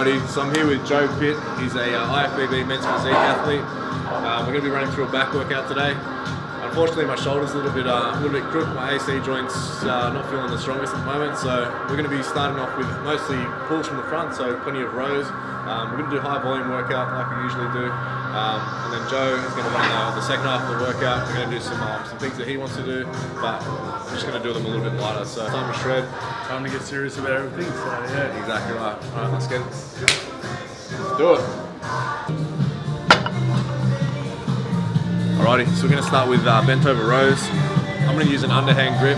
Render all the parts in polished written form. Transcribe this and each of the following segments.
everybody. So I'm here with Joe Pitt. He's a IFBB men's physique athlete. We're going to be running through a back workout today. Unfortunately, my shoulder's a little bit crooked. My AC joint's not feeling the strongest at the moment. So we're going to be starting off with mostly pulls from the front, so plenty of rows. We're going to do high volume workout like we usually do. And then Joe is going to run the second half of the workout. We're going to do some things that he wants to do, but we're just going to do them a little bit lighter. So time to shred. Time to get serious about everything, so yeah. Exactly right. Alright, let's get it. Let's do it. Alrighty, so we're going to start with bent over rows. I'm going to use an underhand grip.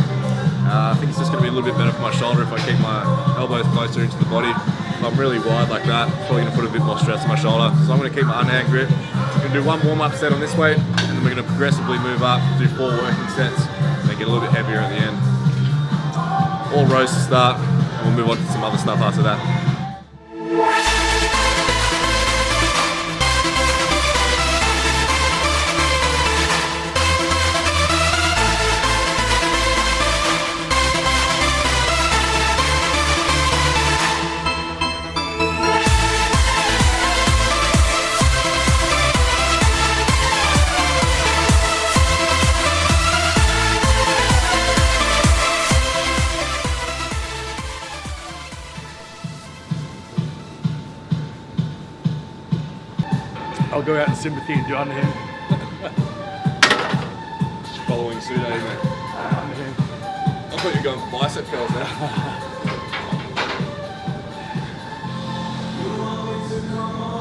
I think it's just going to be a little bit better for my shoulder if I keep my elbows closer into the body. If I'm really wide like that, it's probably going to put a bit more stress on my shoulder. So I'm going to keep my underhand grip. We're going to do one warm-up set on this weight, and then we're going to progressively move up, do 4 working sets, and then get a little bit heavier at the end. All rows to start, and we'll move on to some other stuff after that. I'll go out in sympathy and do underhand. Just following suit, eh, mate? Underhand. I thought you were going bicep curls now.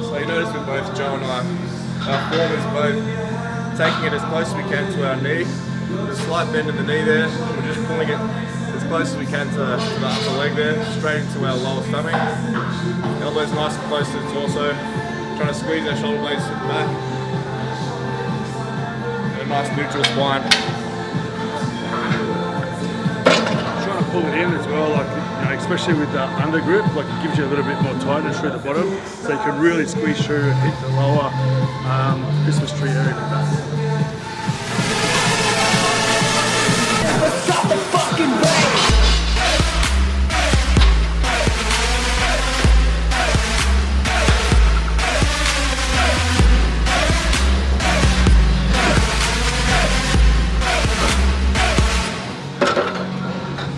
So you notice with both Joe and I, our form is both taking it as close as we can to our knee. There's a slight bend in the knee there. We're just pulling it as close as we can to the upper leg there, straight into our lower stomach. Elbows nice and close to the torso. Trying to squeeze our shoulder blades to the back. And a nice neutral spine. Trying to pull it in as well, like, you know, especially with the under grip, like it gives you a little bit more tightness through the bottom, so you can really squeeze through and hit the lower Christmas tree area with that. Stop the fucking bass!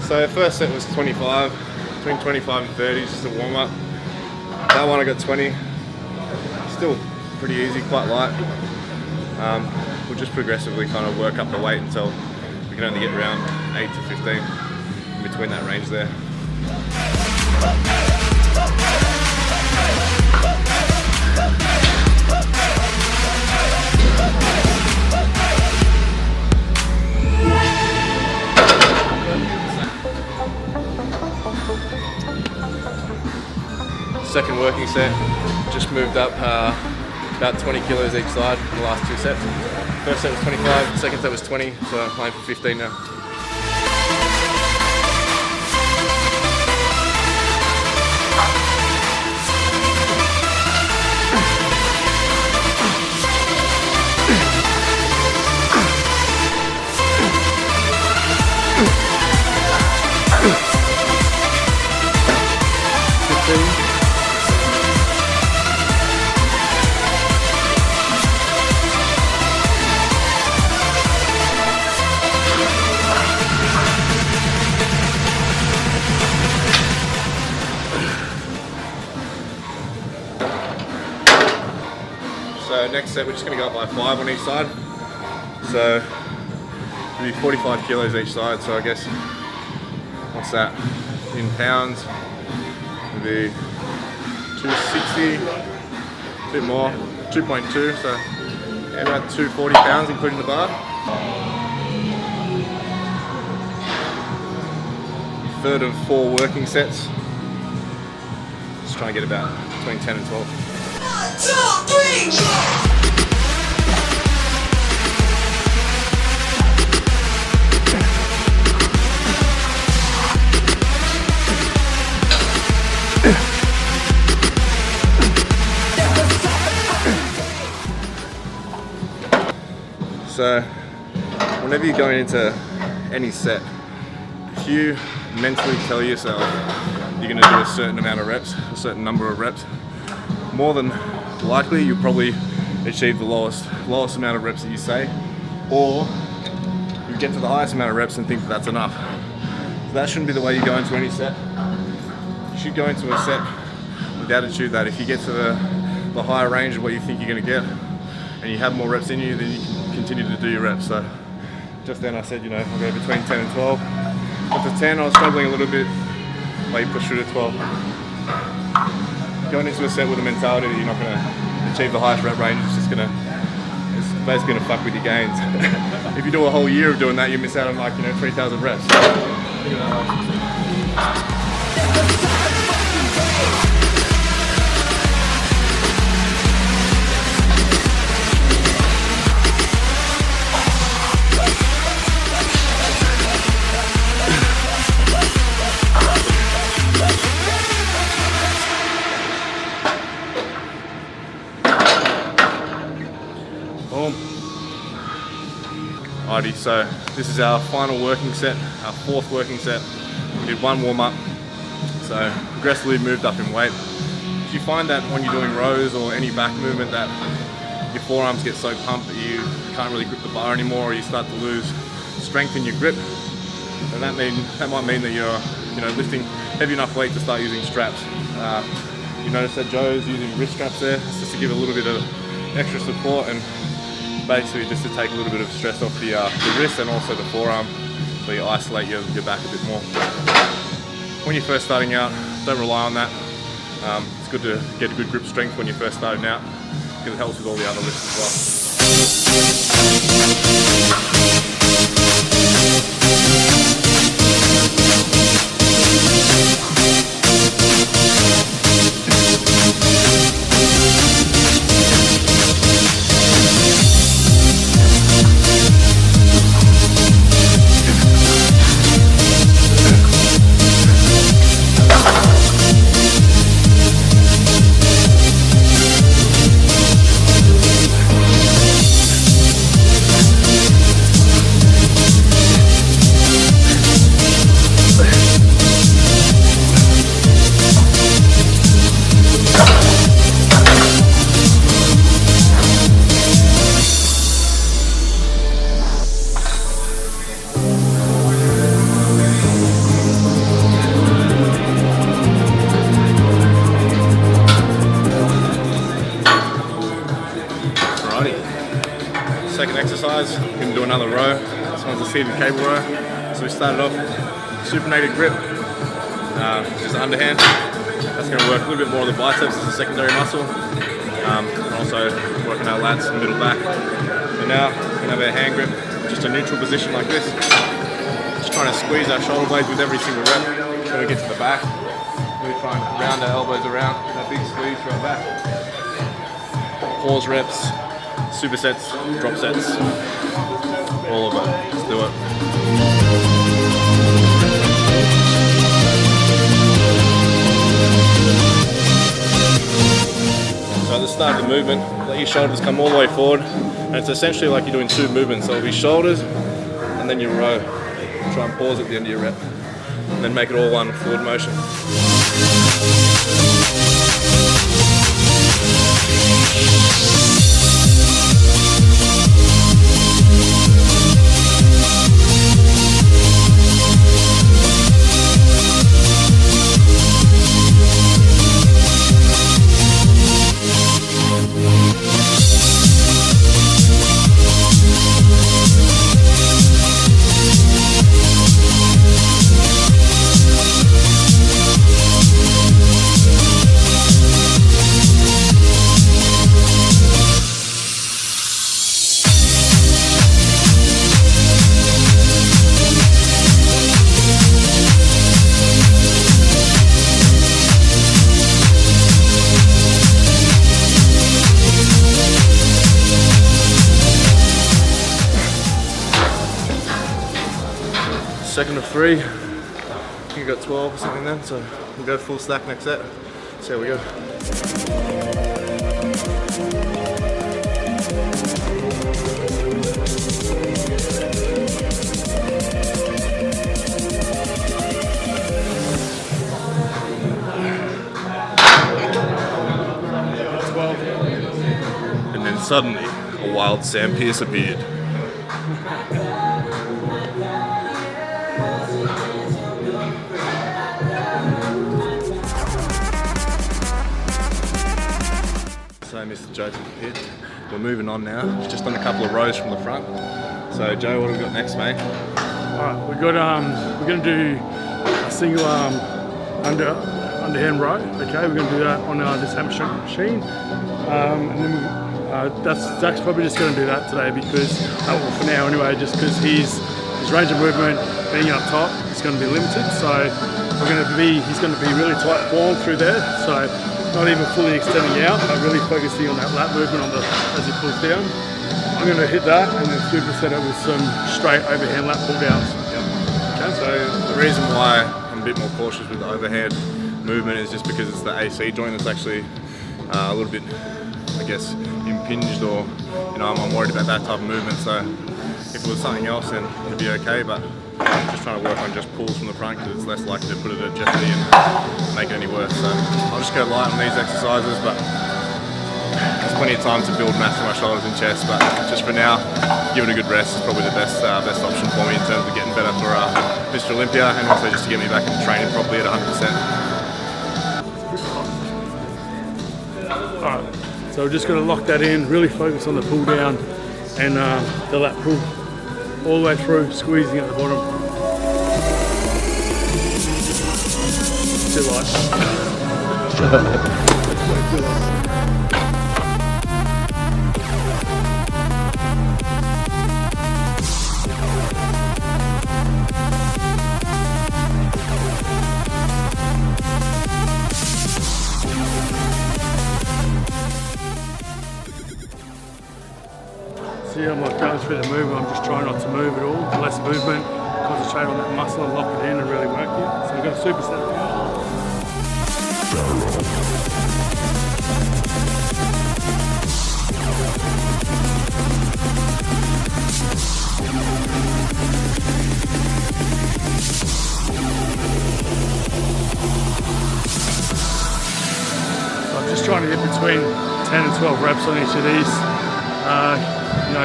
So first set was 25, between 25 and 30, just a warm up. That one I got 20, still pretty easy, quite light. We'll just progressively kind of work up the weight until we can only get around 8 to 15, in between that range there. Second working set, just moved up about 20 kilos each side in the last 2 sets. First set was 25, second set was 20, so I'm playing for 15 now. So next set we're just going to go up by 5 on each side. So it'll be 45 kilos each side, so I guess, what's that in pounds? It'll be 260, a bit more, 2.2, so yeah, about 240 pounds including the bar. Third of 4 working sets. Just trying to get about between 10 and 12. 1, 2, 3, So, whenever you're going into any set, if you mentally tell yourself you're going to do a certain amount of reps, a certain number of reps. More than likely, you'll probably achieve the lowest amount of reps that you say, or you get to the highest amount of reps and think that that's enough. So that shouldn't be the way you go into any set. You should go into a set with the attitude that if you get to the higher range of what you think you're going to get, and you have more reps in you, then you can continue to do your reps. So just then I said, you know, I'll go between 10 and 12. Up to 10, I was struggling a little bit. Like you push through to 12. Going into a set with a mentality that you're not going to achieve the highest rep range, it's basically going to fuck with your gains. If you do a whole year of doing that, you miss out on like, you know, 3,000 reps. Alrighty, so this is our final working set, our 4th working set. We did 1 warm up, so progressively moved up in weight. If you find that when you're doing rows or any back movement that your forearms get so pumped that you can't really grip the bar anymore, or you start to lose strength in your grip, then that might mean that you're lifting heavy enough weight to start using straps. You notice that Joe's using wrist straps there. It's just to give a little bit of extra support and basically just to take a little bit of stress off the wrist and also the forearm, so you isolate your back a bit more. When you're first starting out, don't rely on that. It's good to get a good grip strength when you're first starting out, because it helps with all the other lifts as well. Second exercise, we're going to do another row. This one's a seated cable row. So we started off supinated grip, just underhand. That's going to work a little bit more of the biceps as a secondary muscle. And also working our lats and middle back. So now we're going to have our hand grip, just a neutral position like this. Just trying to squeeze our shoulder blades with every single rep. When we get to the back, really trying to round our elbows around, that big squeeze through our back. Pause reps, supersets, drop sets, all of it. Let's do it. So at the start of the movement, let your shoulders come all the way forward, and it's essentially like you're doing 2 movements. So it'll be shoulders, and then your row. Try and pause at the end of your rep, and then make it all one forward motion. Second of 3, I think you got 12 or something then, so we'll go full stack next set. See how we go. Suddenly, a wild Sam Pierce appeared. So Mr. Joe Pitt, we're moving on now, just on a couple of rows from the front. So Joe, what have we got next, mate? Alright, we're gonna do a single underhand row. Okay, we're gonna do that on this hammer strength machine, and then Zach's probably just gonna do that today because, well, for now anyway, just because his range of movement being up top is going to be limited. So he's going to be really tight form through there. So not even fully extending out, but really focusing on that lat movement as he pulls down. I'm going to hit that and then superset it with some straight overhand lat pull downs. Yep. Okay. So the reason why I'm a bit more cautious with the overhand movement is just because it's the AC joint that's actually a little bit, I guess, impinged, or I'm worried about that type of movement. So if it was something else, then it'd be okay. But I'm just trying to work on just pulls from the front because it's less likely to put it at jeopardy and make it any worse. So I'll just go light on these exercises, but there's plenty of time to build mass in my shoulders and chest. But just for now, give it a good rest is probably the best option for me in terms of getting better for Mr Olympia, and also just to get me back into training properly at 100%. Alright, so we're just going to lock that in, really focus on the pull down and the lat pull all the way through, squeezing at the bottom. Too light. Too light. See, I'm like going through the movement, I'm just trying not to move at all. Less movement, concentrate on that muscle and lock it in and really work it. So we've got a superset. So I'm just trying to get between 10 and 12 reps on each of these.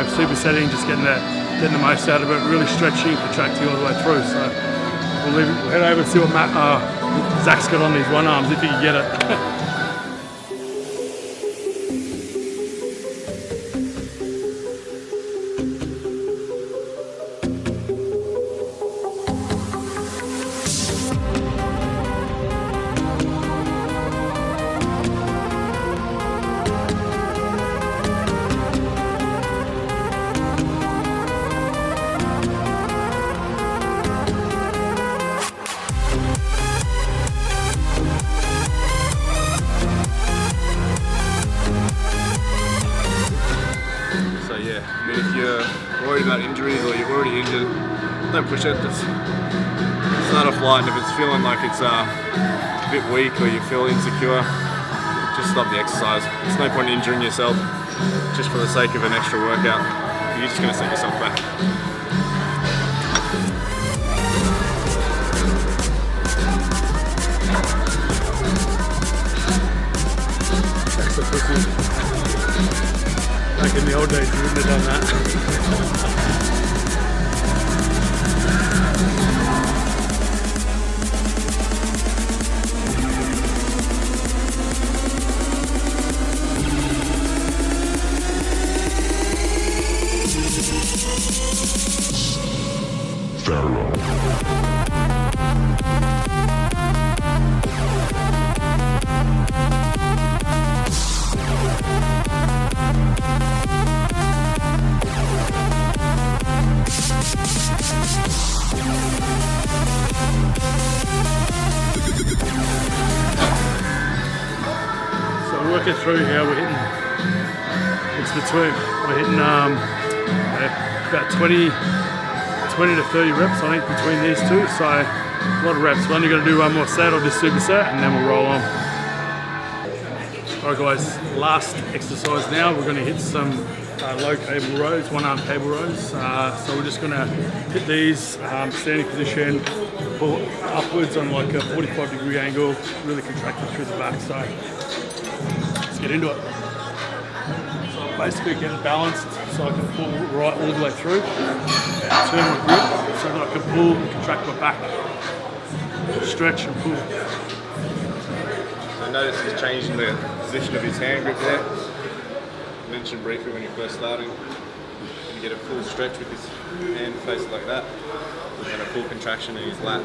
Supersetting, just getting the most out of it, really stretching, contracting all the way through. So we'll head over and see what Zach's got on these one arms, if he can get it. If you're worried about injuries or you're already injured, don't push it. Just start off light. If it's feeling like it's a bit weak or you feel insecure, just stop the exercise. There's no point in injuring yourself just for the sake of an extra workout. You're just going to set yourself back. That's a pussy. Back in the old days, you wouldn't have done that. Working through here, we're hitting about 20 to 30 reps I think between these two, so a lot of reps. We're only going to do one more set of this superset and then we'll roll on. Alright guys, last exercise now, we're going to hit some low cable rows, one arm cable rows. So we're just going to hit these, standing position, pull upwards on like a 45-degree angle, really contracted through the back. So let's get into it. So basically getting balanced so I can pull right all the way through, turn my grip so that I can pull and contract my back, stretch and pull. I noticed he's changing the position of his hand grip there. I mentioned briefly when you're first starting, you get a full stretch with his hand faced like that, and a full contraction in his lat.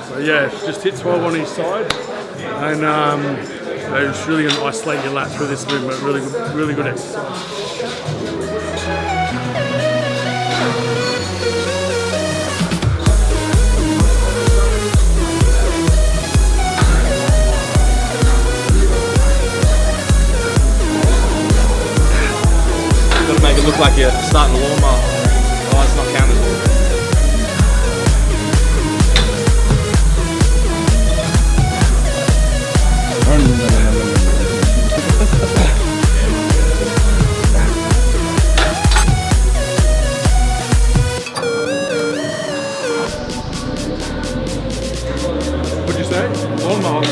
So yeah, just hit 12 on each side, and it's really going to isolate your lat through this movement. Really good exercise. Got to make it look like you're starting the lawnmower. Oh, it's not counted. What'd you say? Lawnmower.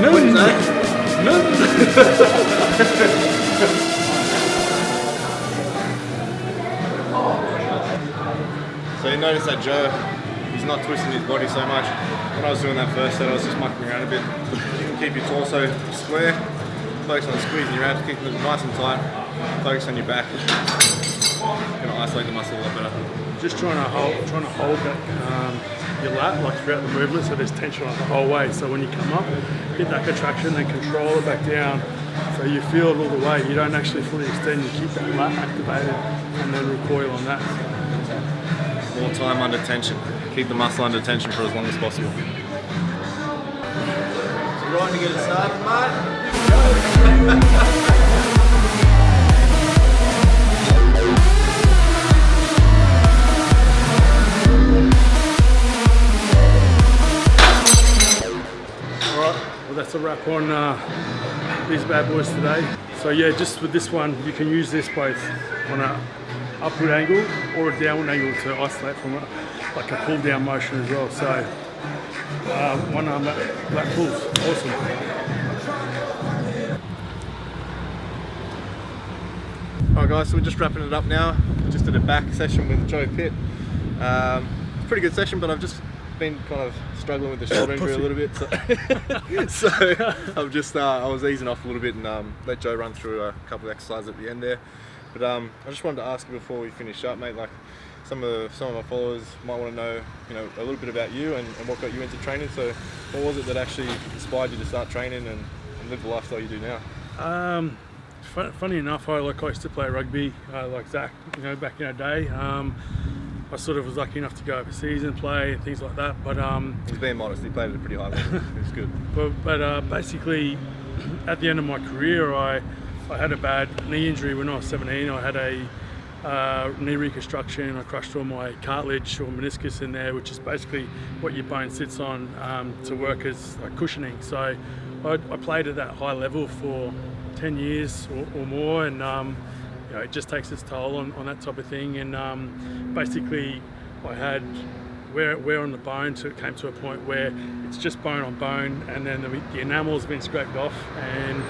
No. What'd you say? No. So you notice that Joe, he's not twisting his body so much. When I was doing that first set, I was just mucking around a bit. You can keep your torso square, focus on squeezing your abs, keeping them nice and tight, focus on your back. You're gonna isolate the muscle a lot better. Just trying to hold that your lat like throughout the movement, so there's tension on the whole way. So when you come up, hit that contraction, then control it back down. So you feel it all the way. You don't actually fully extend. You keep that lat activated, and then recoil on that. More time under tension. Keep the muscle under tension for as long as possible. You ready to get it started, mate? Alright, well that's a wrap on these bad boys today. So yeah, just with this one, you can use this both on a upward angle or a downward angle to isolate from like a pull down motion as well. So one arm lat pulls, awesome. Alright guys, so we're just wrapping it up now. Just did a back session with Joe Pitt. Pretty good session, but I've just been kind of struggling with the shoulder injury a little bit. So, I'm just, I was easing off a little bit and let Joe run through a couple of exercises at the end there. But I just wanted to ask you before we finish up, mate, like some of my followers might want to know, a little bit about you and what got you into training. So what was it that actually inspired you to start training and live the lifestyle you do now? Funny enough, I used to play rugby like Zach, back in our day. I sort of was lucky enough to go overseas and play and things like that. But he's being modest. He played at a pretty high level. It's good. But basically, at the end of my career, I had a bad knee injury when I was 17. I had a knee reconstruction. I crushed all my cartilage or meniscus in there, which is basically what your bone sits on to work as like cushioning. So I played at that high level for 10 years or more, and it just takes its toll on that type of thing. And basically, I had wear on the bone, so it came to a point where it's just bone on bone, and then the enamel's been scraped off, and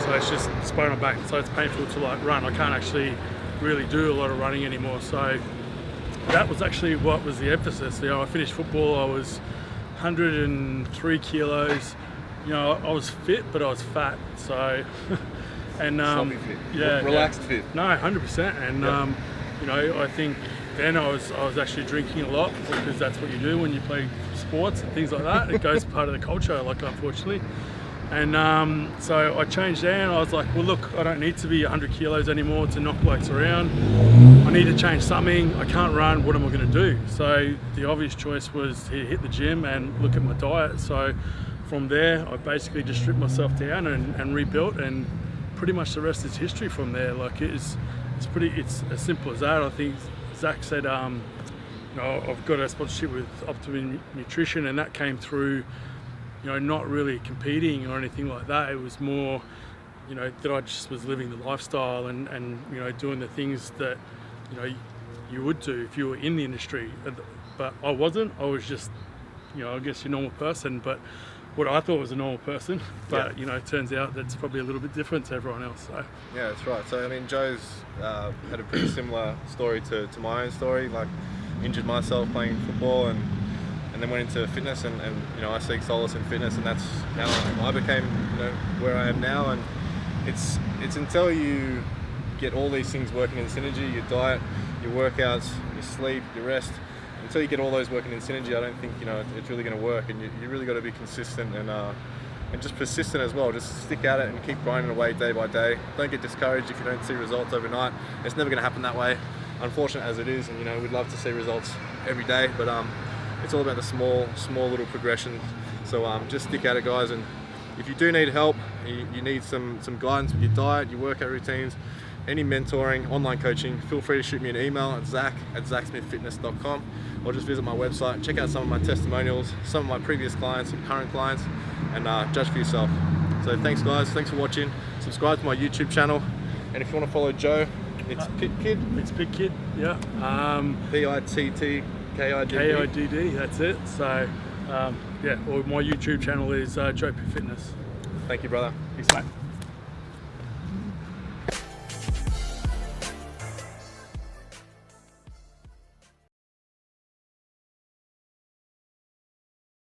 so it's just bone on back. So it's painful to like run. I can't actually really do a lot of running anymore. So that was actually what was the emphasis. I finished football. I was 103 kilos. I was fit, but I was fat. So and Sloppy fit. yeah, relaxed fit. No, 100%. And I think then I was actually drinking a lot, because that's what you do when you play sports and things like that. It goes part of the culture, unfortunately. And so I changed there, and I was like, well, look, I don't need to be 100 kilos anymore to knock blokes around. I need to change something. I can't run. What am I going to do? So the obvious choice was to hit the gym and look at my diet. So from there, I basically just stripped myself down and rebuilt, and pretty much the rest is history from there. Like it's as simple as that. I think Zach said, I've got a sponsorship with Optimum Nutrition, and that came through you know, not really competing or anything like that. It was more, you know, that I just was living the lifestyle and you know, doing the things that, you know, you would do if you were in the industry. But I wasn't. I was just, you know, I guess your normal person, but what I thought was a normal person. But you know, it turns out that's probably a little bit different to everyone else. So yeah, that's right. So I mean, Joe's had a pretty similar story to my own story. Like, injured myself playing football and then went into fitness, and you know, I seek solace in fitness, and that's how I became, you know, where I am now. And it's until you get all these things working in synergy, your diet, your workouts, your sleep, your rest, until you get all those working in synergy, I don't think, you know, it's really going to work. And you really got to be consistent and just persistent as well. Just stick at it and keep grinding away day by day. Don't get discouraged if you don't see results overnight. It's never going to happen that way, unfortunate as it is. And you know, we'd love to see results every day, but it's all about the small little progressions. So just stick at it, guys. And if you do need help, you need some guidance with your diet, your workout routines, any mentoring, online coaching, feel free to shoot me an email at zach@zachsmithfitness.com, or just visit my website, check out some of my testimonials, some of my previous clients and current clients, and judge for yourself. So thanks, guys. Thanks for watching. Subscribe to my YouTube channel, and if you want to follow Joe, it's Pitt Kid. it's Pitt Kid, yeah. PITTKIDD. KIDD, that's it. So yeah, or my YouTube channel is Joe Pitt Fitness. Thank you, brother. Thanks, mate.